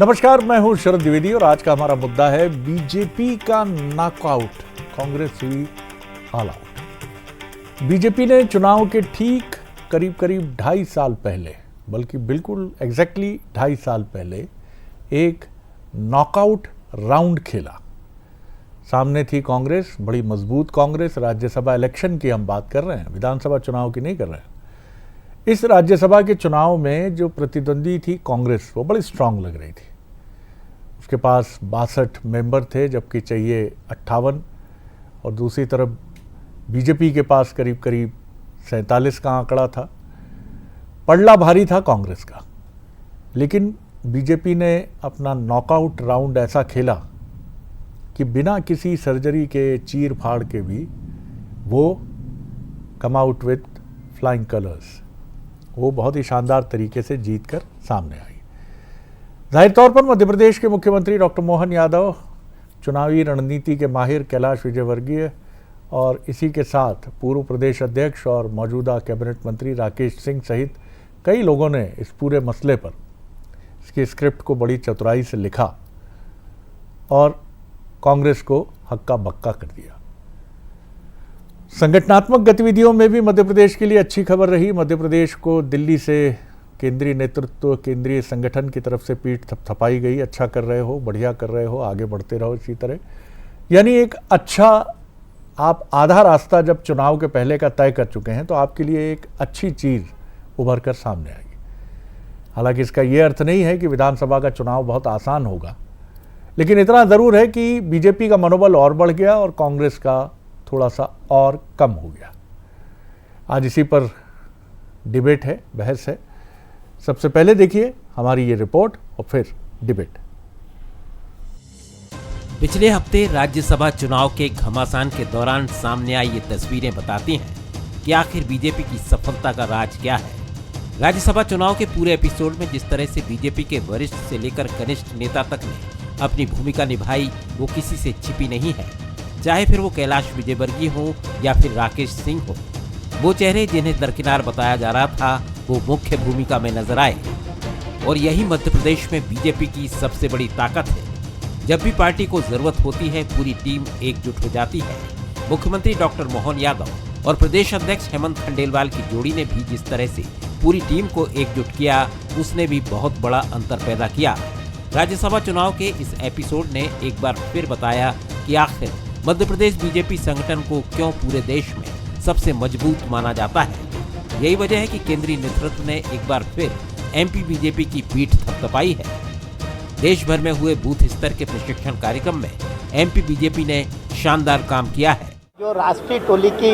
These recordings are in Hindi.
नमस्कार, मैं हूं शरद द्विवेदी और आज का हमारा मुद्दा है बीजेपी का नॉकआउट। कांग्रेस हुई ऑल आउट। बीजेपी ने चुनाव के ठीक करीब 2.5 साल पहले, बल्कि बिल्कुल एग्जैक्टली 2.5 साल पहले एक नॉकआउट राउंड खेला। सामने थी कांग्रेस, बड़ी मजबूत कांग्रेस। राज्यसभा इलेक्शन की हम बात कर रहे हैं, विधानसभा चुनाव की नहीं कर रहे हैं। इस राज्यसभा के चुनाव में जो प्रतिद्वंदी थी कांग्रेस, वो बड़ी स्ट्रांग लग रही थी। उसके पास 62 मेंबर थे, जबकि चाहिए 58, और दूसरी तरफ बीजेपी के पास करीब 47 का आंकड़ा था। पलड़ा भारी था कांग्रेस का, लेकिन बीजेपी ने अपना नॉकआउट राउंड ऐसा खेला कि बिना किसी सर्जरी के, चीर फाड़ के भी वो come out with flying colours. वो बहुत ही शानदार तरीके से जीत कर सामने आई। जाहिर तौर पर मध्य प्रदेश के मुख्यमंत्री डॉक्टर मोहन यादव, चुनावी रणनीति के माहिर कैलाश विजयवर्गीय और इसी के साथ पूर्व प्रदेश अध्यक्ष और मौजूदा कैबिनेट मंत्री राकेश सिंह सहित कई लोगों ने इस पूरे मसले पर इसकी स्क्रिप्ट को बड़ी चतुराई से लिखा और कांग्रेस को हक्का बक्का कर दिया। संगठनात्मक गतिविधियों में भी मध्य प्रदेश के लिए अच्छी खबर रही। मध्य प्रदेश को दिल्ली से केंद्रीय नेतृत्व, केंद्रीय संगठन की तरफ से पीठ थपथपाई गई। अच्छा कर रहे हो, बढ़िया कर रहे हो, आगे बढ़ते रहो इसी तरह। यानी एक अच्छा, आप आधा रास्ता जब चुनाव के पहले का तय कर चुके हैं तो आपके लिए एक अच्छी चीज़ उभर कर सामने आएगी। हालांकि इसका ये अर्थ नहीं है कि विधानसभा का चुनाव बहुत आसान होगा, लेकिन इतना ज़रूर है कि बीजेपी का मनोबल और बढ़ गया और कांग्रेस का थोड़ा सा और कम हो गया। आज इसी पर डिबेट है, बहस है। सबसे पहले देखिए हमारी ये रिपोर्ट और फिर डिबेट। पिछले हफ्ते राज्यसभा चुनाव के घमासान के दौरान सामने आई ये तस्वीरें बताती हैं कि आखिर बीजेपी की सफलता का राज क्या है। राज्यसभा चुनाव के पूरे एपिसोड में जिस तरह से बीजेपी के वरिष्ठ से लेकर कनिष्ठ नेता तक ने अपनी भूमिका निभाई, वो किसी से छिपी नहीं है। चाहे फिर वो कैलाश विजयवर्गीय हो या फिर राकेश सिंह हो, वो चेहरे जिन्हें दरकिनार बताया जा रहा था वो मुख्य भूमिका में नजर आए। और यही मध्य प्रदेश में बीजेपी की सबसे बड़ी ताकत है। जब भी पार्टी को जरूरत होती है, पूरी टीम एकजुट हो जाती है। मुख्यमंत्री डॉक्टर मोहन यादव और प्रदेश अध्यक्ष हेमंत खंडेलवाल की जोड़ी ने भी जिस तरह से पूरी टीम को एकजुट किया, उसने भी बहुत बड़ा अंतर पैदा किया। राज्यसभा चुनाव के इस एपिसोड ने एक बार फिर बताया कि आखिर मध्य प्रदेश बीजेपी संगठन को क्यों पूरे देश में सबसे मजबूत माना जाता है। यही वजह है कि केंद्रीय नेतृत्व ने एक बार फिर एमपी बीजेपी की पीठ थपथपाई है। देश भर में हुए बूथ स्तर के प्रशिक्षण कार्यक्रम में एमपी बीजेपी ने शानदार काम किया है। जो राष्ट्रीय टोली की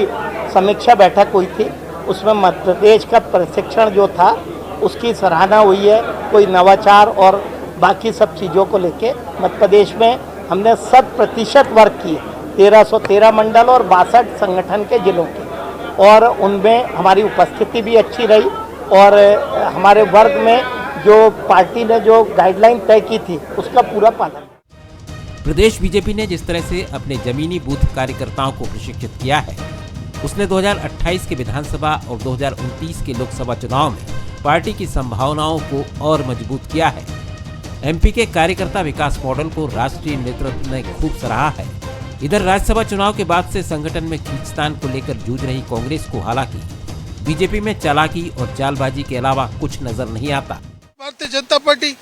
समीक्षा बैठक हुई थी, उसमें मध्य प्रदेश का प्रशिक्षण जो था उसकी सराहना हुई है। कोई नवाचार और बाकी सब चीज़ों को लेके मध्य प्रदेश में हमने 100% वर्क किए। 1313 मंडल और 62 संगठन के जिलों के, और उनमें हमारी उपस्थिति भी अच्छी रही। और हमारे वर्ग में जो पार्टी ने जो गाइडलाइन तय की थी उसका पूरा पालन। प्रदेश बीजेपी ने जिस तरह से अपने जमीनी बूथ कार्यकर्ताओं को प्रशिक्षित किया है, उसने 2028 के विधानसभा और 2029 के लोकसभा चुनाव में पार्टी की संभावनाओं को और मजबूत किया है। एमपी के कार्यकर्ता विकास मॉडल को राष्ट्रीय नेतृत्व ने खूब सराहा है। इधर राज्यसभा चुनाव के बाद से संगठन में खींचतान को लेकर जूझ रही कांग्रेस को हालांकि बीजेपी में चालाकी और चालबाजी के अलावा कुछ नजर नहीं आता। भारतीय जनता पार्टी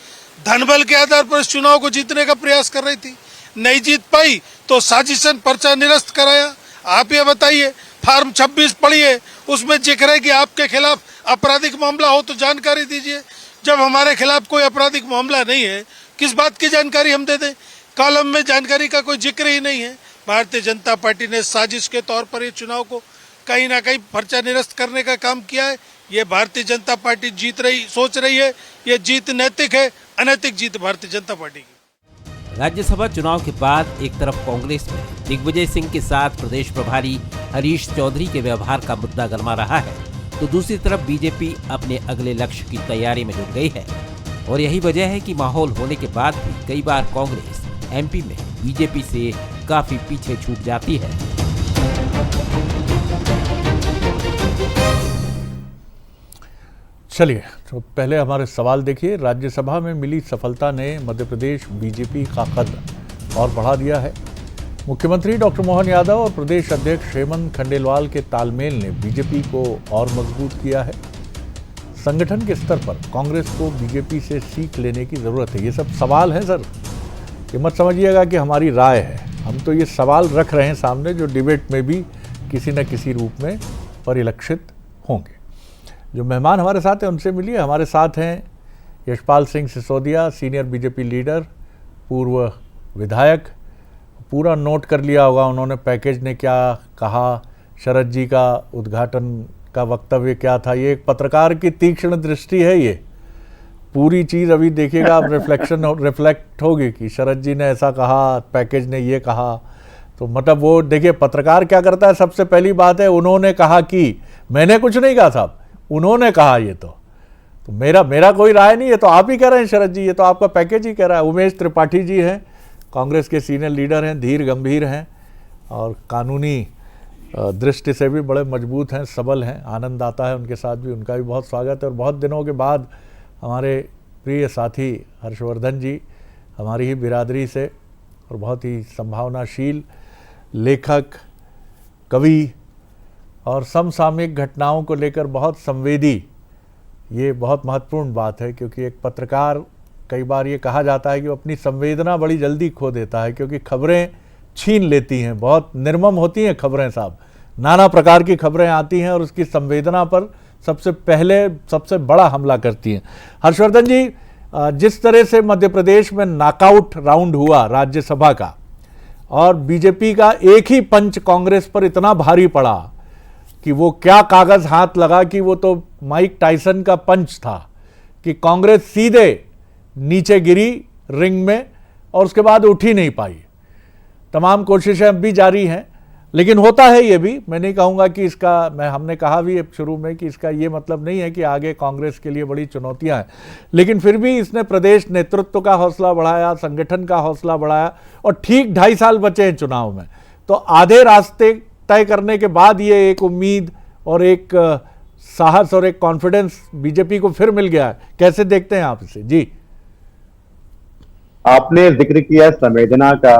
धनबल के आधार पर इस चुनाव को जीतने का प्रयास कर रही थी, नहीं जीत पाई तो साजिशन पर्चा निरस्त कराया। आप ये बताइए, फॉर्म 26 पढ़िए, उसमें जिक्र है कि आपके खिलाफ आपराधिक मामला हो तो जानकारी दीजिए। जब हमारे खिलाफ कोई आपराधिक मामला नहीं है, किस बात की जानकारी हम दे दें? कॉलम में जानकारी का कोई जिक्र ही नहीं है। भारतीय जनता पार्टी ने साजिश के तौर पर ये चुनाव को कहीं ना कहीं पर्चा निरस्त करने का काम किया है। ये भारतीय जनता पार्टी सोच रही है, ये जीत नैतिक है, अनैतिक जीत भारतीय जनता पार्टी की। राज्यसभा चुनाव के बाद एक तरफ कांग्रेस में दिग्विजय सिंह के साथ प्रदेश प्रभारी हरीश चौधरी के व्यवहार का मुद्दा गरमा रहा है, तो दूसरी तरफ बीजेपी अपने अगले लक्ष्य की तैयारी में जुट गई है। और यही वजह है कि माहौल होने के बाद भी कई बार कांग्रेस एमपी में बीजेपी से काफी पीछे छूट जाती है। चलिए, तो पहले हमारे सवाल देखिए। राज्यसभा में मिली सफलता ने मध्य प्रदेश बीजेपी का कद और बढ़ा दिया है। मुख्यमंत्री डॉक्टर मोहन यादव और प्रदेश अध्यक्ष हेमंत खंडेलवाल के तालमेल ने बीजेपी को और मजबूत किया है। संगठन के स्तर पर कांग्रेस को बीजेपी से सीख लेने की जरूरत है। ये सब सवाल हैं सर, ये मत समझिएगा कि हमारी राय है। हम तो ये सवाल रख रहे हैं सामने, जो डिबेट में भी किसी न किसी रूप में परिलक्षित होंगे। जो मेहमान हमारे साथ हैं उनसे मिलिए। हमारे साथ हैं Yashpal Singh Sisodia, senior BJP leader, पूर्व विधायक। पूरा नोट कर लिया होगा उन्होंने, पैकेज ने क्या कहा, शरद जी का उद्घाटन का वक्तव्य क्या था। ये एक पत्रकार की तीक्ष्ण दृष्टि है। ये पूरी चीज़ अभी देखिएगा आप, रिफ्लेक्ट होगी कि शरद जी ने ऐसा कहा, पैकेज ने ये कहा। तो मतलब वो देखिए पत्रकार क्या करता है, सबसे पहली बात है उन्होंने कहा कि, मैंने कुछ नहीं कहा साहब, उन्होंने कहा। ये तो मेरा कोई राय नहीं है, तो आप ही कह रहे हैं शरद जी, ये तो आपका पैकेज ही कह रहा है। उमेश त्रिपाठी जी हैं, कांग्रेस के सीनियर लीडर हैं, धीर गंभीर हैं और कानूनी दृष्टि से भी बड़े मजबूत हैं, सबल हैं। आनंद आता है उनके साथ भी, उनका भी बहुत स्वागत है। और बहुत दिनों के बाद हमारे प्रिय साथी हर्षवर्धन जी, हमारी ही बिरादरी से और बहुत ही संभावनाशील लेखक, कवि और समसामयिक घटनाओं को लेकर बहुत संवेदी। ये बहुत महत्वपूर्ण बात है, क्योंकि एक पत्रकार, कई बार ये कहा जाता है कि वो अपनी संवेदना बड़ी जल्दी खो देता है, क्योंकि खबरें छीन लेती हैं, बहुत निर्मम होती हैं खबरें साहब। नाना प्रकार की खबरें आती हैं और उसकी संवेदना पर सबसे पहले सबसे बड़ा हमला करती हैं। हर्षवर्धन जी, जिस तरह से मध्य प्रदेश में नॉकआउट राउंड हुआ राज्यसभा का, और बीजेपी का एक ही पंच कांग्रेस पर इतना भारी पड़ा कि वो क्या कागज हाथ लगा कि वो तो माइक टायसन का पंच था, कि कांग्रेस सीधे नीचे गिरी रिंग में और उसके बाद उठ ही नहीं पाई। तमाम कोशिशें अब भी जारी हैं, लेकिन होता है ये भी। मैं नहीं कहूँगा कि इसका, हमने कहा भी शुरू में कि इसका ये मतलब नहीं है कि आगे कांग्रेस के लिए बड़ी चुनौतियां हैं, लेकिन फिर भी इसने प्रदेश नेतृत्व का हौसला बढ़ाया, संगठन का हौसला बढ़ाया, और ठीक 2.5 साल बचे हैं चुनाव में। तो आधे रास्ते तय करने के बाद ये एक उम्मीद और एक साहस और एक कॉन्फिडेंस बीजेपी को फिर मिल गया है। कैसे देखते हैं आप इसे? जी, आपने जिक्र किया संवेदना का,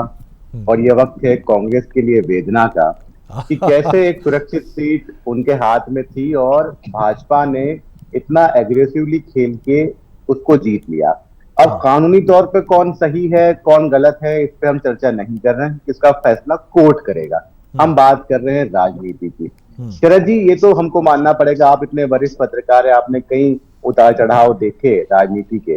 और ये वक्त है कांग्रेस के लिए वेदना का, कि कैसे एक सुरक्षित सीट उनके हाथ में थी और भाजपा ने इतना एग्रेसिवली खेल के उसको जीत लिया। अब कानूनी तौर पे कौन सही है कौन गलत है, इस पे हम चर्चा नहीं कर रहे हैं, इसका फैसला कोर्ट करेगा। हम बात कर रहे हैं राजनीति की। शरद जी, ये तो हमको मानना पड़ेगा, आप इतने वरिष्ठ पत्रकार हैं, आपने कई उतार चढ़ाव देखे राजनीति के।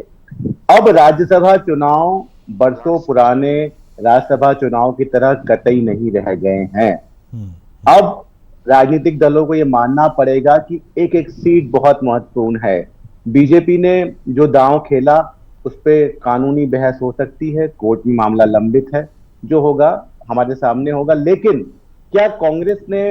अब राज्यसभा चुनाव बरसों पुराने राज्यसभा चुनाव की तरह कतई नहीं रह गए हैं। अब राजनीतिक दलों को यह मानना पड़ेगा कि एक एक सीट बहुत महत्वपूर्ण है। बीजेपी ने जो दांव खेला उस पे कानूनी बहस हो सकती है, कोर्ट में मामला लंबित है, जो होगा हमारे सामने होगा। लेकिन क्या कांग्रेस ने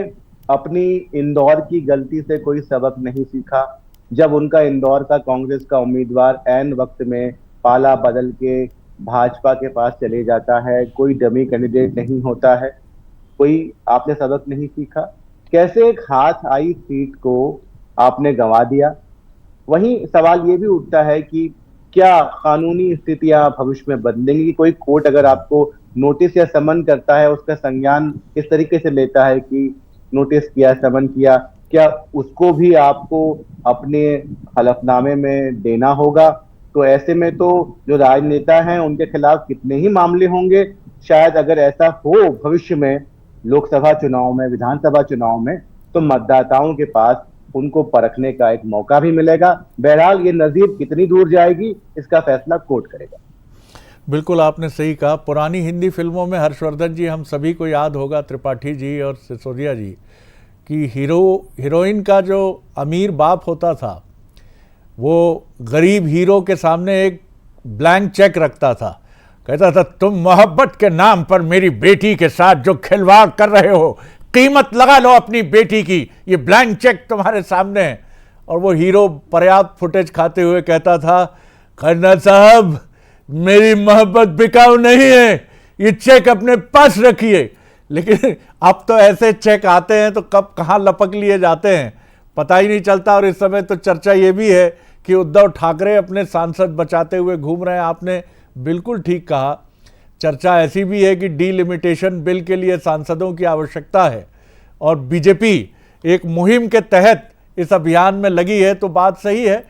अपनी इंदौर की गलती से कोई सबक नहीं सीखा? जब उनका इंदौर का कांग्रेस का उम्मीदवार ऐन वक्त में पाला बदल के भाजपा के पास चले जाता है, कोई डमी कैंडिडेट नहीं होता है, कोई आपने सबक नहीं सीखा? कैसे एक हाथ आई सीट को आपने गंवा दिया? वहीं सवाल ये भी उठता है कि क्या कानूनी स्थितियां भविष्य में बदलेंगी? कोई कोर्ट अगर आपको नोटिस या समन करता है, उसका संज्ञान किस तरीके से लेता है कि नोटिस किया, समन किया, क्या उसको भी आपको अपने हलफनामे में देना होगा? तो ऐसे में तो जो राजनेता हैं उनके खिलाफ कितने ही मामले होंगे। शायद अगर ऐसा हो भविष्य में लोकसभा चुनाव में, विधानसभा चुनाव में, तो मतदाताओं के पास उनको परखने का एक मौका भी मिलेगा। बहरहाल ये नजीर कितनी दूर जाएगी, इसका फैसला कोर्ट करेगा। बिल्कुल आपने सही कहा। पुरानी हिंदी फिल्मों में हर्षवर्धन जी, हम सभी को याद होगा, त्रिपाठी जी और सिसोदिया जी, कि हीरोइन का जो अमीर बाप होता था वो गरीब हीरो के सामने एक ब्लैंक चेक रखता था, कहता था तुम मोहब्बत के नाम पर मेरी बेटी के साथ जो खिलवाड़ कर रहे हो, कीमत लगा लो अपनी बेटी की, ये ब्लैंक चेक तुम्हारे सामने है। और वो हीरो पर्याप्त फुटेज खाते हुए कहता था, खन्ना साहब मेरी मोहब्बत बिकाऊ नहीं है, ये चेक अपने पास रखिए। लेकिन अब तो ऐसे चेक आते हैं तो कब कहाँ लपक लिए जाते हैं पता ही नहीं चलता। और इस समय तो चर्चा ये भी है कि उद्धव ठाकरे अपने सांसद बचाते हुए घूम रहे हैं। आपने बिल्कुल ठीक कहा। चर्चा ऐसी भी है कि डीलिमिटेशन बिल के लिए सांसदों की आवश्यकता है और बीजेपी एक मुहिम के तहत इस अभियान में लगी है, तो बात सही है।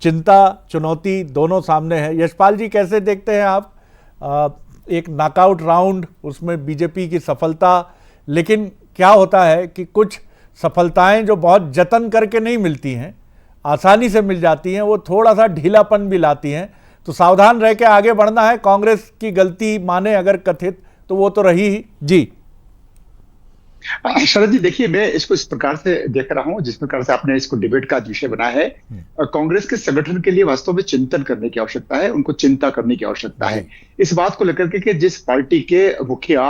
चिंता चुनौती दोनों सामने है। यशपाल जी, कैसे देखते हैं आप एक नॉकआउट राउंड, उसमें बीजेपी की सफलता, लेकिन क्या होता है कि कुछ सफलताएं जो बहुत जतन करके नहीं मिलती हैं, आसानी से मिल जाती हैं, वो थोड़ा सा ढीलापन भी लाती हैं, तो सावधान रह के आगे बढ़ना है। कांग्रेस की गलती माने अगर कथित, तो वो तो रही ही। जी शरद जी, देखिए, मैं इसको इस प्रकार से देख रहा हूं जिस प्रकार से आपने इसको डिबेट का विषय बनाया है। कांग्रेस के संगठन के लिए वास्तव में चिंतन करने की आवश्यकता है, उनको चिंता करने की आवश्यकता है इस बात को लेकर के कि जिस पार्टी के मुखिया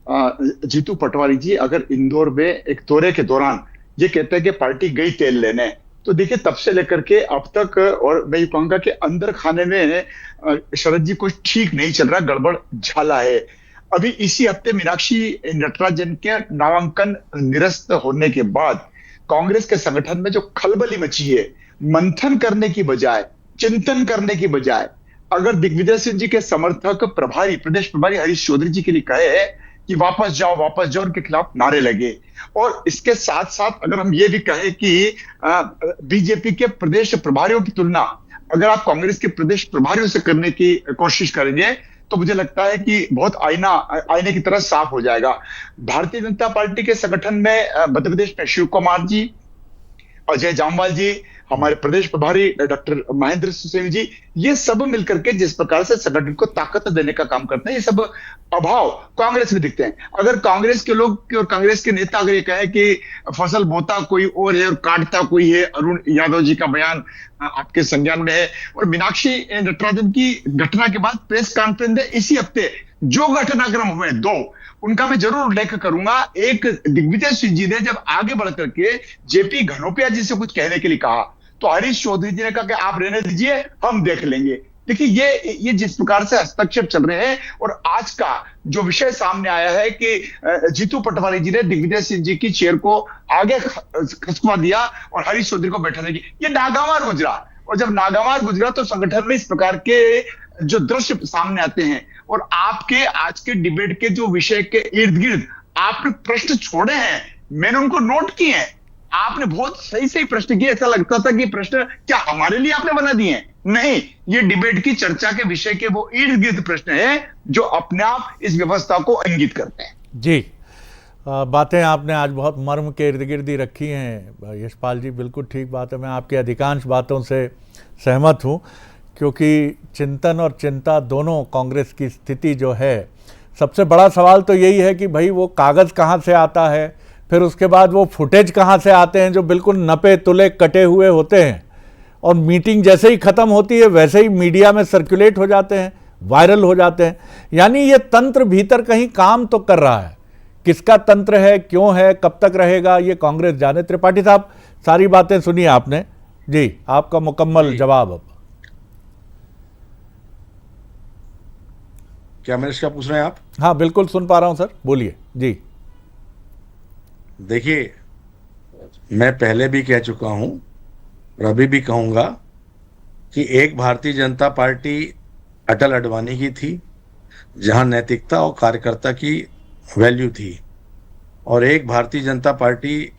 जीतू पटवारी जी अगर इंदौर में एक दौरे के दौरान ये कहते हैं कि पार्टी गई तेल लेने, तो देखिए तब से लेकर के अब तक, और मैं ये कहूंगा कि अंदर खाने में शरद जी कुछ ठीक नहीं चल रहा, गड़बड़ झाला है। अभी इसी हफ्ते मीनाक्षी नटराजन के नामांकन निरस्त होने के बाद कांग्रेस के संगठन में जो खलबली मची है, मंथन करने की बजाय, चिंतन करने की बजाय, अगर दिग्विजय सिंह जी के समर्थक प्रदेश प्रभारी हरीश चौधरी जी के लिए कहे कि वापस जाओ, उनके खिलाफ नारे लगे, और इसके साथ साथ अगर हम ये भी कहें कि बीजेपी के प्रदेश प्रभारियों की तुलना अगर आप कांग्रेस के प्रदेश प्रभारियों से करने की कोशिश करेंगे, तो मुझे लगता है कि बहुत आईने की तरह साफ हो जाएगा। भारतीय जनता पार्टी के संगठन में मध्य प्रदेश में शिव कुमार जी, अजय जामवाल जी, हमारे प्रदेश प्रभारी डॉक्टर महेंद्र सिंह जी, ये सब मिलकर के जिस प्रकार से संगठन को ताकत देने का काम करते हैं, ये सब अभाव कांग्रेस में दिखते हैं। अगर कांग्रेस के लोग और कांग्रेस के नेता अगर ये कहे कि फसल बोता कोई और है और काटता कोई है, अरुण यादव जी का बयान आपके संज्ञान में है, और मीनाक्षी नटराजन की घटना के बाद प्रेस कॉन्फ्रेंस है इसी हफ्ते, जो घटनाक्रम हुए दो, उनका मैं जरूर उल्लेख करूंगा। एक, दिग्विजय सिंह जी ने जब आगे बढ़ करके जेपी घनोपिया जी से कुछ कहने के लिए कहा, तो हरीश चौधरी जी ने कहा कि आप रहने दीजिए, हम देख लेंगे। देखिए ये जिस प्रकार से हस्तक्षेप चल रहे हैं, और आज का जो विषय सामने आया है कि जीतू पटवारी जी ने दिग्विजय सिंह जी की चेयर को आगे खसकवा दिया और हरीश चौधरी को बैठाने की, ये नागवार गुजरा, और जब नागवार गुजरा तो संगठन में इस प्रकार के जो दृश्य सामने आते हैं। और आपके आज के डिबेट के जो विषय के इर्द गिर्द आपने प्रश्न छोड़े हैं, मैंने उनको नोट किए हैं, आपने बहुत सही प्रश्न किए। ऐसा लगता था कि प्रश्न क्या हमारे लिए आपने बना दिए हैं? नहीं, ये डिबेट की चर्चा के विषय के वो इर्द गिर्द प्रश्न है जो अपने आप इस व्यवस्था को इंगित करते हैं। जी, बातें आपने आज बहुत मर्म के इर्द गिर्द ही रखी हैं यशपाल जी, बिल्कुल ठीक बात है। मैं आपकी अधिकांश बातों से सहमत हूँ, क्योंकि चिंतन और चिंता दोनों कांग्रेस की स्थिति जो है, सबसे बड़ा सवाल तो यही है कि भाई वो कागज़ कहाँ से आता है, फिर उसके बाद वो फुटेज कहाँ से आते हैं जो बिल्कुल नपे तुले कटे हुए होते हैं, और मीटिंग जैसे ही ख़त्म होती है वैसे ही मीडिया में सर्कुलेट हो जाते हैं, वायरल हो जाते हैं। यानी ये तंत्र भीतर कहीं काम तो कर रहा है। किसका तंत्र है, क्यों है, कब तक रहेगा, ये कांग्रेस जाने। त्रिपाठी साहब, सारी बातें सुनिए आपने। जी, आपका मुकम्मल जवाब अब। क्या मेरे से पूछ रहे हैं आप? हाँ, बिल्कुल सुन पा रहा हूं सर, बोलिए। जी, देखिए, मैं पहले भी कह चुका हूं और अभी भी कहूंगा कि एक भारतीय जनता पार्टी अटल अडवाणी की थी, जहां नैतिकता और कार्यकर्ता की वैल्यू थी, और एक भारतीय जनता पार्टी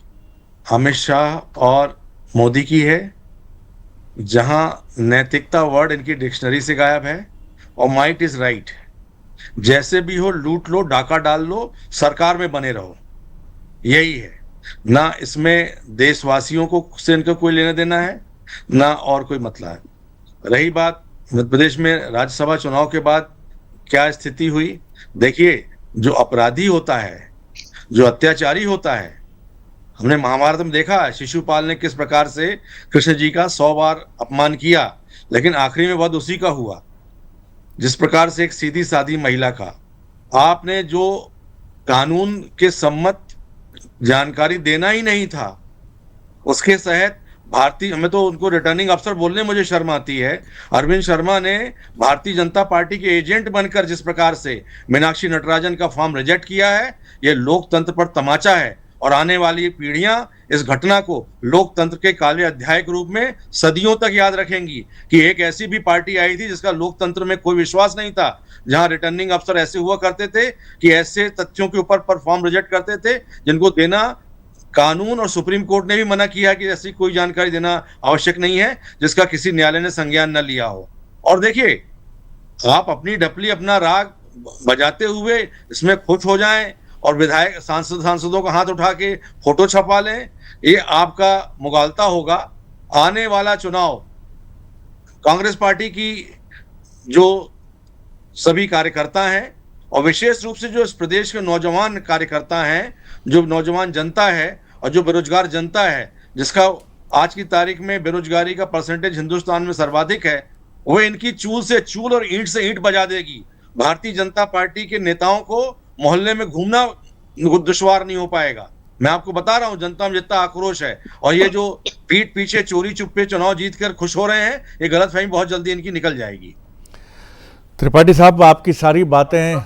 अमित शाह और मोदी की है, जहां नैतिकता वर्ड इनकी डिक्शनरी से गायब है, और माइट इज राइट। जैसे भी हो, लूट लो, डाका डाल लो, सरकार में बने रहो, यही है ना। इसमें देशवासियों को से इनका कोई लेना देना है ना, और कोई मतलब है। रही बात मध्य प्रदेश में राज्यसभा चुनाव के बाद क्या स्थिति हुई, देखिए, जो अपराधी होता है, जो अत्याचारी होता है, हमने महाभारत में देखा है शिशुपाल ने किस प्रकार से कृष्ण जी का 100 बार अपमान किया, लेकिन आखिरी में वध उसी का हुआ। जिस प्रकार से एक सीधी सादी महिला का आपने जो कानून के सम्मत जानकारी देना ही नहीं था, उसके तहत भारतीय, हमें तो उनको रिटर्निंग अफसर बोलने मुझे शर्म आती है, अरविंद शर्मा ने भारतीय जनता पार्टी के एजेंट बनकर जिस प्रकार से मीनाक्षी नटराजन का फॉर्म रिजेक्ट किया है, ये लोकतंत्र पर तमाचा है। और आने वाली पीढ़ियां इस घटना को लोकतंत्र के काले अध्याय के रूप में सदियों तक याद रखेंगी कि एक ऐसी भी पार्टी आई थी जिसका लोकतंत्र में कोई विश्वास नहीं था, जहां रिटर्निंग अफसर ऐसे हुआ करते थे कि ऐसे तथ्यों के ऊपर फॉर्म रिजेक्ट करते थे जिनको देना कानून और सुप्रीम कोर्ट ने भी मना किया कि ऐसी कोई जानकारी देना आवश्यक नहीं है जिसका किसी न्यायालय ने संज्ञान न लिया हो। और देखिए, आप अपनी डपली अपना राग बजाते हुए इसमें खुश हो जाएं और विधायक सांसदों का हाथ उठा के फोटो छपा लें, ये आपका मुगालता होगा। आने वाला चुनाव कांग्रेस पार्टी की जो सभी कार्यकर्ता हैं और विशेष रूप से जो इस प्रदेश के नौजवान कार्यकर्ता हैं, जो नौजवान जनता है और जो बेरोजगार जनता है, जिसका आज की तारीख में बेरोजगारी का परसेंटेज हिंदुस्तान में सर्वाधिक है, वो इनकी चूल से चूल और ईंट से ईंट बजा देगी। भारतीय जनता पार्टी के नेताओं को मोहल्ले में घूमना दुश्वार नहीं हो पाएगा। मैं आपको बता रहा हूं, जनता में जितना आक्रोश है, और ये जो पीठ पीछे चोरी चुप्पे चुनाव जीतकर खुश हो रहे हैं, ये गलतफहमी बहुत जल्दी इनकी निकल जाएगी। त्रिपाठी साहब, आपकी सारी बातें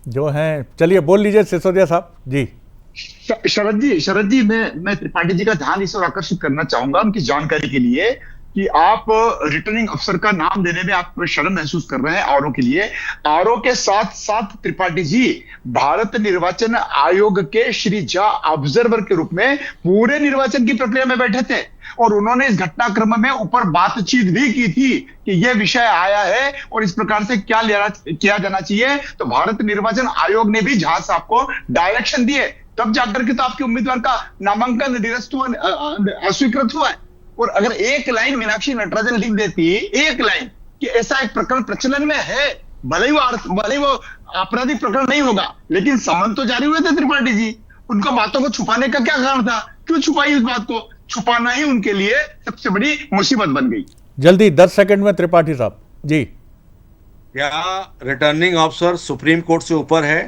जो हैं, चलिए बोल लीजिए सिसोदिया साहब जी। शरद जी, मैं त्रिपाठी जी का ध्यान इस ओर आकर्षित करना चाहूंगा उनकी जानकारी के लिए कि आप रिटर्निंग अफसर का नाम देने में आप शर्म महसूस कर रहे हैं औरों के लिए। औरों के साथ साथ त्रिपाठी जी भारत निर्वाचन आयोग के श्री झा ऑब्जर्वर के रूप में पूरे निर्वाचन की प्रक्रिया में बैठे थे और उन्होंने इस घटनाक्रम में ऊपर बातचीत भी की थी कि यह विषय आया है और इस प्रकार से क्या किया जाना चाहिए। तो भारत निर्वाचन आयोग ने भी झा साहब को डायरेक्शन दिए, तब जाकर के तो आपके उम्मीदवार का नामांकन निरस्त हुआ, अस्वीकृत हुआ है। और अगर एक लाइन मीनाक्षी नटराजन लिख देती, एक लाइन कि ऐसा एक प्रकरण प्रचलन में है, भले ही वो आपराधिक प्रकरण नहीं होगा, लेकिन समन तो जारी हुए थे त्रिपाठी जी। उनको बातों को छुपाने का क्या कारण था? क्यों छुपाई इस बात को? छुपाना ही उनके लिए सबसे बड़ी मुसीबत बन गई। जल्दी 10 सेकंड में त्रिपाठी साहब जी। क्या रिटर्निंग ऑफिसर सुप्रीम कोर्ट से ऊपर है?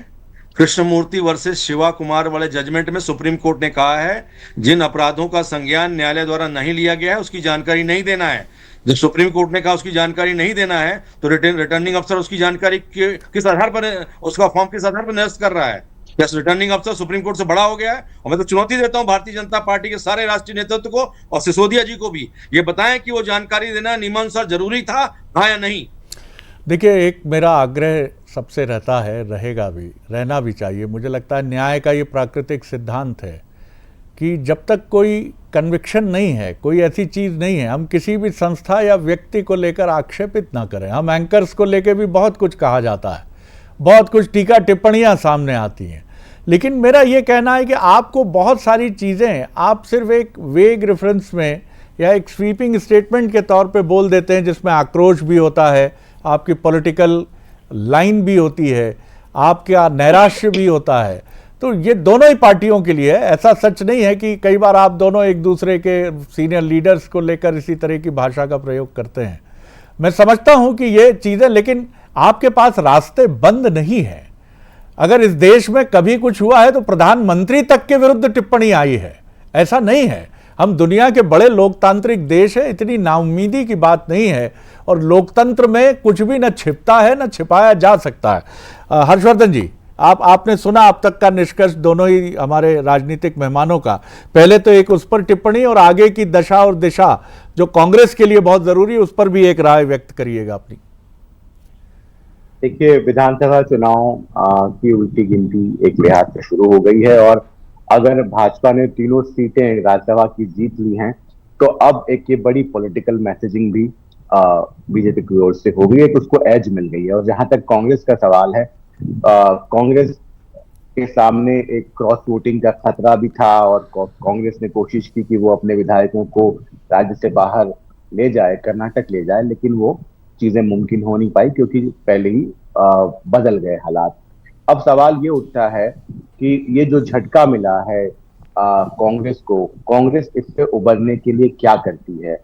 कृष्णमूर्ति वर्सेस शिवा कुमार वाले जजमेंट में सुप्रीम कोर्ट ने कहा है जिन अपराधों का संज्ञान न्यायालय द्वारा नहीं लिया गया है उसकी जानकारी नहीं देना है। जब सुप्रीम कोर्ट ने कहा उसकी जानकारी नहीं देना है तो रिटर्निंग अफसर उसकी जानकारी किस आधार पर, उसका फॉर्म किस आधार पर निरस्त कर रहा है? क्या रिटर्निंग अफसर सुप्रीम कोर्ट से बड़ा हो गया है? और मैं तो चुनौती देता हूं भारतीय जनता पार्टी के सारे राष्ट्रीय नेतृत्व को और सिसोदिया जी को भी, ये बताएं कि वो जानकारी देना नियमानुसार जरूरी था, हाँ या नहीं। देखिए, एक मेरा आग्रह सबसे रहता है, रहेगा भी, रहना भी चाहिए। मुझे लगता है न्याय का ये प्राकृतिक सिद्धांत है कि जब तक कोई कन्विक्शन नहीं है, कोई ऐसी चीज़ नहीं है, हम किसी भी संस्था या व्यक्ति को लेकर आक्षेपित ना करें। हम एंकर्स को लेकर भी बहुत कुछ कहा जाता है, बहुत कुछ टीका टिप्पणियां सामने आती हैं, लेकिन मेरा ये कहना है कि आपको बहुत सारी चीज़ें आप सिर्फ एक वेग रेफरेंस में या एक स्वीपिंग स्टेटमेंट के तौर पे बोल देते हैं, जिसमें आक्रोश भी होता है, आपकी पॉलिटिकल लाइन भी होती है, आपका नैराश्य भी होता है। तो ये दोनों ही पार्टियों के लिए है। ऐसा सच नहीं है कि कई बार आप दोनों एक दूसरे के सीनियर लीडर्स को लेकर इसी तरह की भाषा का प्रयोग करते हैं। मैं समझता हूं कि ये चीज़ें, लेकिन आपके पास रास्ते बंद नहीं है। अगर इस देश में कभी कुछ हुआ है तो प्रधानमंत्री तक के विरुद्ध टिप्पणी आई है, ऐसा नहीं है। हम दुनिया के बड़े लोकतांत्रिक देश है, इतनी नाउम्मीदी की बात नहीं है, और लोकतंत्र में कुछ भी न छिपता है न छिपाया जा सकता है। हर्षवर्धन जी, आपने सुना अब तक का निष्कर्ष दोनों ही हमारे राजनीतिक मेहमानों का। पहले तो एक उस पर टिप्पणी और आगे की दशा और दिशा जो कांग्रेस के लिए बहुत जरूरी है, उस पर भी एक राय व्यक्त करिएगा अपनी। देखिए, विधानसभा चुनाव की उल्टी गिनती एक लिहाज से शुरू हो गई है और अगर भाजपा ने तीनों सीटें राज्यसभा की जीत ली हैं तो अब एक ये बड़ी पॉलिटिकल मैसेजिंग भी बीजेपी की ओर से हो गई है, उसको एज मिल गई है। और जहां तक कांग्रेस का सवाल है, कांग्रेस के सामने एक क्रॉस वोटिंग का खतरा भी था और कांग्रेस ने कोशिश की कि वो अपने विधायकों को राज्य से बाहर ले जाए, कर्नाटक ले जाए, लेकिन वो चीजें मुमकिन हो नहीं पाई क्योंकि पहले ही बदल गए हालात। अब सवाल ये उठता है कि ये जो झटका मिला है कांग्रेस को, कांग्रेस इससे उबरने के लिए क्या करती है?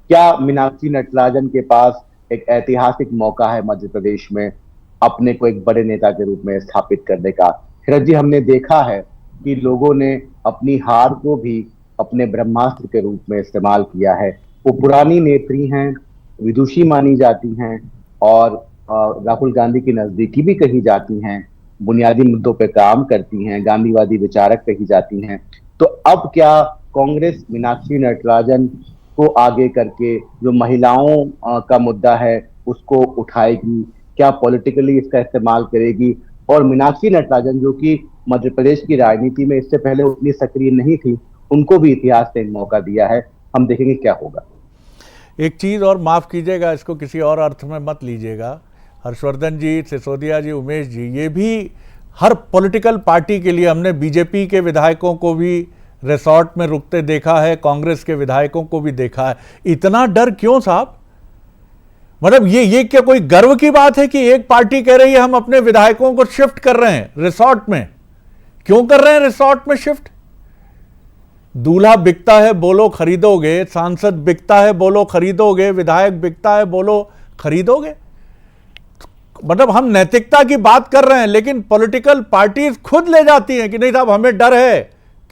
क्या मीनाक्षी नटराजन के पास एक ऐतिहासिक मौका है मध्य प्रदेश में अपने को एक बड़े नेता के रूप में स्थापित करने का? शरद जी, हमने देखा है कि लोगों ने अपनी हार को भी अपने ब्रह्मास्त्र के रूप में इस्तेमाल किया है। वो पुरानी नेत्री हैं, विदुषी मानी जाती हैं और राहुल गांधी की नजदीकी भी कही जाती हैं, बुनियादी मुद्दों पे काम करती हैं, गांधीवादी विचारक कही जाती हैं, तो अब क्या कांग्रेस मीनाक्षी नटराजन को आगे करके जो महिलाओं का मुद्दा है उसको उठाएगी, क्या पॉलिटिकली इसका इस्तेमाल करेगी? और मीनाक्षी नटराजन जो कि मध्य प्रदेश की राजनीति में इससे पहले उतनी सक्रिय नहीं थी, उनको भी इतिहास ने मौका दिया है। हम देखेंगे क्या होगा। एक चीज़ और माफ़ कीजिएगा, इसको किसी और अर्थ में मत लीजिएगा, हर्षवर्धन जी, सिसोदिया जी, उमेश जी, ये भी हर पॉलिटिकल पार्टी के लिए, हमने बीजेपी के विधायकों को भी रिसोर्ट में रुकते देखा है, कांग्रेस के विधायकों को भी देखा है। इतना डर क्यों साहब? मतलब ये क्या कोई गर्व की बात है कि एक पार्टी कह रही है हम अपने विधायकों को शिफ्ट कर रहे हैं रिसोर्ट में? क्यों कर रहे हैं रिसोर्ट में शिफ्ट? दूल्हा बिकता है बोलो खरीदोगे, सांसद बिकता है बोलो खरीदोगे, विधायक बिकता है बोलो खरीदोगे। मतलब हम नैतिकता की बात कर रहे हैं, लेकिन पॉलिटिकल पार्टीज खुद ले जाती हैं कि नहीं साहब हमें डर है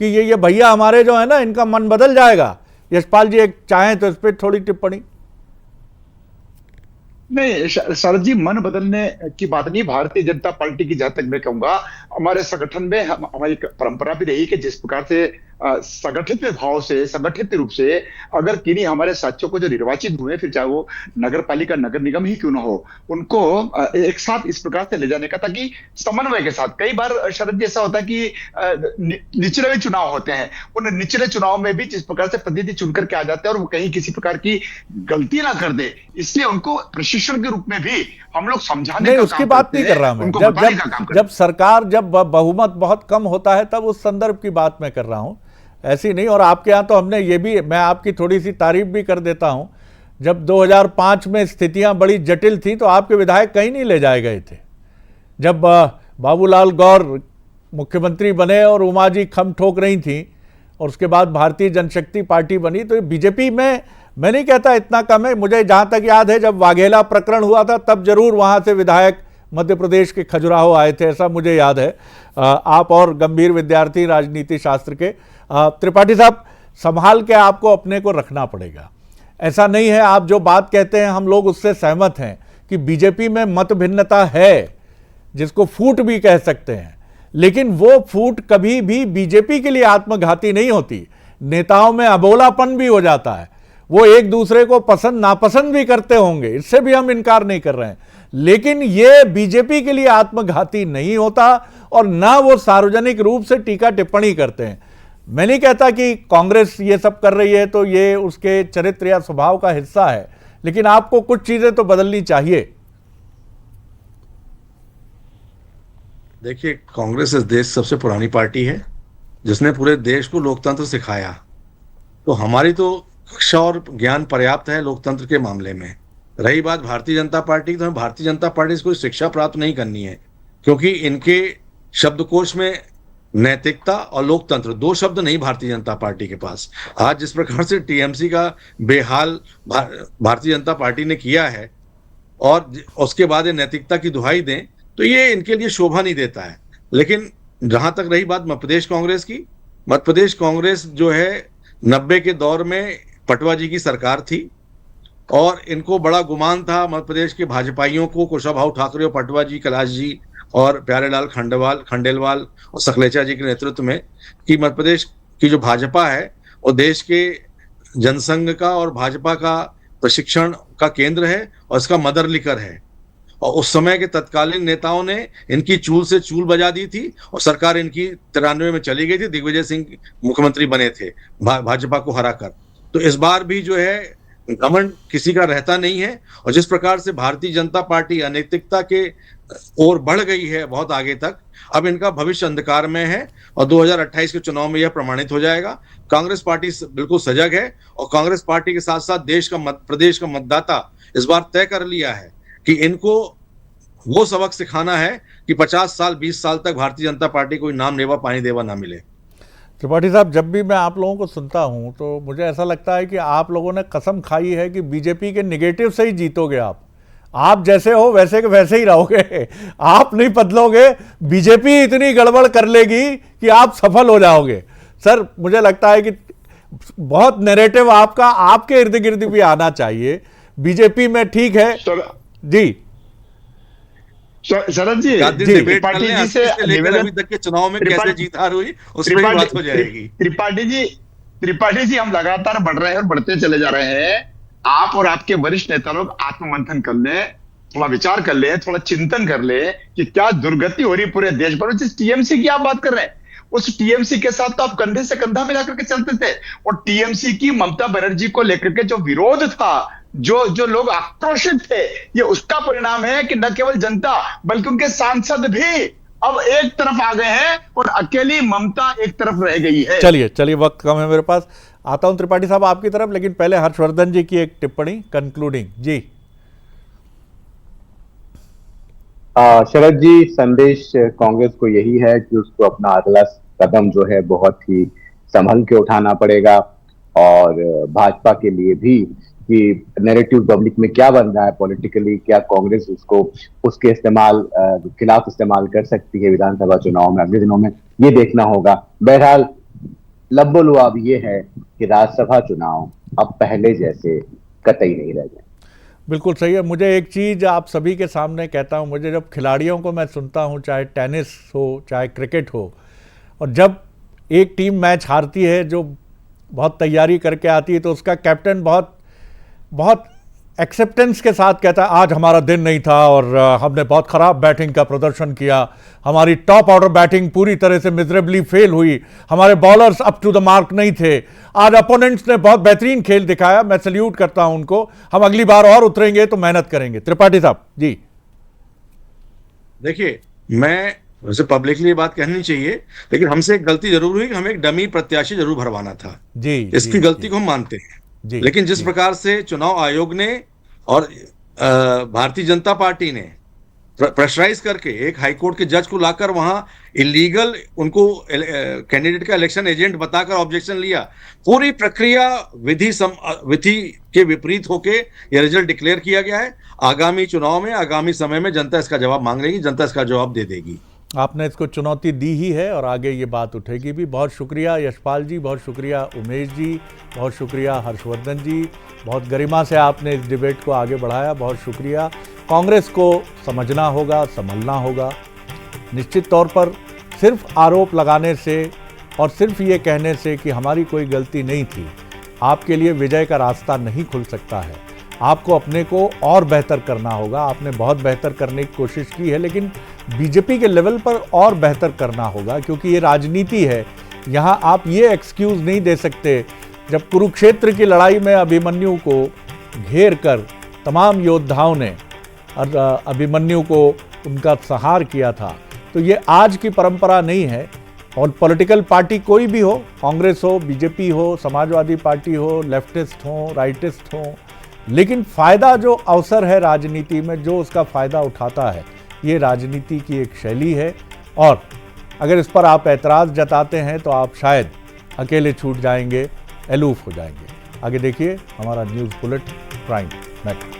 कि ये भैया हमारे जो है ना, इनका मन बदल जाएगा। यशपाल जी एक चाहें तो इस पर थोड़ी टिप्पणी। नहीं शरद जी, मन बदलने की बात नहीं। भारतीय जनता पार्टी की, जहां तक मैं कहूंगा, हमारे संगठन में हमारी एक परंपरा भी रही कि जिस प्रकार से संगठित भाव से, संगठित रूप से अगर किन्हीं हमारे साथियों को जो निर्वाचित हुए, फिर चाहे वो नगर पालिका, नगर निगम ही क्यों ना हो, उनको एक साथ इस प्रकार से ले जाने का, ताकि समन्वय के साथ। कई बार शरद जी ऐसा होता है कि निचले भी चुनाव होते हैं, उन निचले चुनाव में भी जिस प्रकार से प्रतिनिधि चुनकर के आ जाते हैं और वो कहीं किसी प्रकार की गलती ना कर दे, इसलिए उनको प्रशिक्षण के रूप में भी हम लोग समझाने का उसकी बात नहीं कर रहा मैं। जब सरकार, जब बहुमत बहुत कम होता है, तब उस संदर्भ की बात मैं कर रहा हूं, ऐसी नहीं। और आपके यहाँ तो हमने ये भी, मैं आपकी थोड़ी सी तारीफ भी कर देता हूं, जब 2005 में स्थितियां बड़ी जटिल थी तो आपके विधायक कहीं नहीं ले जाए गए थे। जब बाबूलाल गौर मुख्यमंत्री बने और उमा जी खम ठोक रही थी, और उसके बाद भारतीय जनशक्ति पार्टी बनी, तो बीजेपी में, मैं नहीं कहता इतना कम है, मुझे जहां तक याद है जब वाघेला प्रकरण हुआ था तब जरूर वहां से विधायक मध्य प्रदेश के खजुराहो आए थे, ऐसा मुझे याद है। आप और गंभीर विद्यार्थी राजनीति शास्त्र के, त्रिपाठी साहब संभाल के आपको अपने को रखना पड़ेगा। ऐसा नहीं है, आप जो बात कहते हैं हम लोग उससे सहमत हैं कि बीजेपी में मत भिन्नता है, जिसको फूट भी कह सकते हैं, लेकिन वो फूट कभी भी बीजेपी के लिए आत्मघाती नहीं होती। नेताओं में अबोलापन भी हो जाता है, वो एक दूसरे को पसंद नापसंद भी करते होंगे, इससे भी हम इनकार नहीं कर रहे हैं, लेकिन ये बीजेपी के लिए आत्मघाती नहीं होता और ना वो सार्वजनिक रूप से टीका टिप्पणी करते हैं। मैं नहीं कहता कि कांग्रेस ये सब कर रही है तो ये उसके चरित्र या स्वभाव का हिस्सा है, लेकिन आपको कुछ चीजें तो बदलनी चाहिए। देखिए, कांग्रेस इस देश सबसे पुरानी पार्टी है जिसने पूरे देश को लोकतंत्र सिखाया, तो हमारी तो शिक्षा और ज्ञान पर्याप्त है लोकतंत्र के मामले में। रही बात भारतीय जनता पार्टी, तो भारतीय जनता पार्टी से कोई शिक्षा प्राप्त नहीं करनी है, क्योंकि इनके शब्दकोश में नैतिकता और लोकतंत्र दो शब्द नहीं भारतीय जनता पार्टी के पास। आज जिस प्रकार से टीएमसी का बेहाल भारतीय जनता पार्टी ने किया है और उसके बाद ये नैतिकता की दुहाई दें, तो ये इनके लिए शोभा नहीं देता है। लेकिन जहां तक रही बात मध्य प्रदेश कांग्रेस की, मध्य प्रदेश कांग्रेस जो है 90 के दौर में पटवा जी की सरकार थी और इनको बड़ा गुमान था मध्य प्रदेश के भाजपाइयों को, कुशाभाऊ ठाकरे और पटवा जी, कैलाश जी और प्यारेलाल खंडेलवाल और सकलेचा जी के नेतृत्व में, कि मध्य प्रदेश की जो भाजपा है वो देश के जनसंघ का और भाजपा का प्रशिक्षण का केंद्र है और इसका मदर लिकर है। और उस समय के तत्कालीन नेताओं ने इनकी चूल से चूल बजा दी थी और सरकार इनकी 93 में चली गई थी। दिग्विजय सिंह मुख्यमंत्री बने थे भाजपा को हराकर। तो इस बार भी जो है घमंड किसी का रहता नहीं है, और जिस प्रकार से भारतीय जनता पार्टी अनैतिकता के ओर बढ़ गई है बहुत आगे तक, अब इनका भविष्य अंधकार में है और 2028 के चुनाव में यह प्रमाणित हो जाएगा। कांग्रेस पार्टी बिल्कुल सजग है और कांग्रेस पार्टी के साथ साथ प्रदेश का मतदाता इस बार तय कर लिया है कि इनको वो सबक सिखाना है कि 50 साल 20 साल तक भारतीय जनता पार्टी को नाम लेवा पानी देवा ना मिले। त्रिपाठी साहब, जब भी मैं आप लोगों को सुनता हूं तो मुझे ऐसा लगता है कि आप लोगों ने कसम खाई है कि बीजेपी के निगेटिव से ही जीतोगे। आप जैसे हो वैसे के वैसे ही रहोगे, आप नहीं बदलोगे। बीजेपी इतनी गड़बड़ कर लेगी कि आप सफल हो जाओगे। सर, मुझे लगता है कि बहुत नैरेटिव आपका आपके इर्द गिर्द भी आना चाहिए। बीजेपी में ठीक है जी, शरद जी, का दिन डिबेट कर त्रिपाठी लें, जी से लेकर निवेदन, अभी तक के चुनाव में कैसे त्रिपाठी जीत हार हुई उस पर ही बात हो जाएगी। त्रिपाठी जी, हम लगातार बढ़ रहे हैं और बढ़ते चले जा रहे हैं। आप और आपके वरिष्ठ नेता लोग आत्ममंथन कर लें, थोड़ा विचार कर ले, थोड़ा चिंतन कर ले कि क्या दुर्गति हो रही पूरे देश भर। जिस टीएमसी की आप बात कर रहे हैं, उस टीएमसी के साथ तो आप कंधे से कंधा मिलाकर के चलते थे, और टीएमसी की ममता बनर्जी को लेकर के जो विरोध था, जो लोग आक्रोशित थे, ये उसका परिणाम है कि न केवल जनता बल्कि उनके सांसद भी अब एक तरफ आ गए हैं और अकेली ममता एक तरफ रह गई है। चलिए वक्त कम है मेरे पास, आता हूं त्रिपाठी साहब आपकी तरफ, लेकिन पहले हर्षवर्धन जी की एक टिप्पणी कंक्लूडिंग जी। शरद जी, संदेश कांग्रेस को यही है कि उसको अपना अगला कदम जो है बहुत ही संभल के उठाना पड़ेगा, और भाजपा के लिए भी कि नैरेटिव पब्लिक में क्या बन रहा है पॉलिटिकली, क्या कांग्रेस उसको उसके खिलाफ इस्तेमाल कर सकती है विधानसभा चुनाव में अगले दिनों में, ये देखना होगा। बहरहाल लब्बो-लुआब ये है कि राज्यसभा चुनाव अब पहले जैसे कतई नहीं रह गए। बिल्कुल सही है। मुझे एक चीज़ आप सभी के सामने कहता हूं, मुझे जब खिलाड़ियों को मैं सुनता हूं, चाहे टेनिस हो चाहे क्रिकेट हो, और जब एक टीम मैच हारती है जो बहुत तैयारी करके आती है, तो उसका कैप्टन बहुत एक्सेप्टेंस के साथ कहता है आज हमारा दिन नहीं था और हमने बहुत ख़राब बैटिंग का प्रदर्शन किया, हमारी टॉप ऑर्डर बैटिंग पूरी तरह से मिजरेबली फेल हुई, हमारे bowlers up to the mark नहीं थे, आज अपोनेंट्स ने बहुत बेहतरीन खेल दिखाया, मैं सल्यूट करता हूं उनको, हम अगली बार और उतरेंगे तो मेहनत करेंगे। त्रिपाठी साहब जी। देखिए, मैं वैसे पब्लिकली बात कहनी चाहिए, लेकिन हमसे एक गलती जरूर हुई कि हमें एक डमी प्रत्याशी जरूर भरवाना था जी। इसकी गलती को हम मानते हैं जी, लेकिन जिस प्रकार से चुनाव आयोग ने और भारतीय जनता पार्टी ने प्रेशराइज करके एक हाईकोर्ट के जज को लाकर वहां इलीगल उनको कैंडिडेट का इलेक्शन एजेंट बताकर ऑब्जेक्शन लिया, पूरी प्रक्रिया विधि के विपरीत होके यह रिजल्ट डिक्लेयर किया गया है। आगामी चुनाव में, आगामी समय में जनता इसका जवाब मांग लेगी, जनता इसका जवाब दे देगी। आपने इसको चुनौती दी ही है और आगे ये बात उठेगी भी। बहुत शुक्रिया यशपाल जी, बहुत शुक्रिया उमेश जी, बहुत शुक्रिया हर्षवर्धन जी, बहुत गरिमा से आपने इस डिबेट को आगे बढ़ाया, बहुत शुक्रिया। कांग्रेस को समझना होगा, संभलना होगा। निश्चित तौर पर सिर्फ आरोप लगाने से और सिर्फ ये कहने से कि हमारी कोई गलती नहीं थी, आपके लिए विजय का रास्ता नहीं खुल सकता है। आपको अपने को और बेहतर करना होगा। आपने बहुत बेहतर करने की कोशिश की है, लेकिन बीजेपी के लेवल पर और बेहतर करना होगा, क्योंकि ये राजनीति है। यहाँ आप ये एक्सक्यूज़ नहीं दे सकते, जब कुरुक्षेत्र की लड़ाई में अभिमन्यु को घेर कर तमाम योद्धाओं ने अभिमन्यु को उनका संहार किया था, तो ये आज की परंपरा नहीं है। और पॉलिटिकल पार्टी कोई भी हो, कांग्रेस हो, बीजेपी हो, समाजवादी पार्टी हो, लेफ्टिस्ट हो, राइटिस्ट हो, लेकिन फ़ायदा जो अवसर है राजनीति में, जो उसका फ़ायदा उठाता है, ये राजनीति की एक शैली है। और अगर इस पर आप एतराज़ जताते हैं तो आप शायद अकेले छूट जाएंगे, एलूफ हो जाएंगे। आगे देखिए हमारा न्यूज़ बुलेटिन प्राइम नेटवर्क।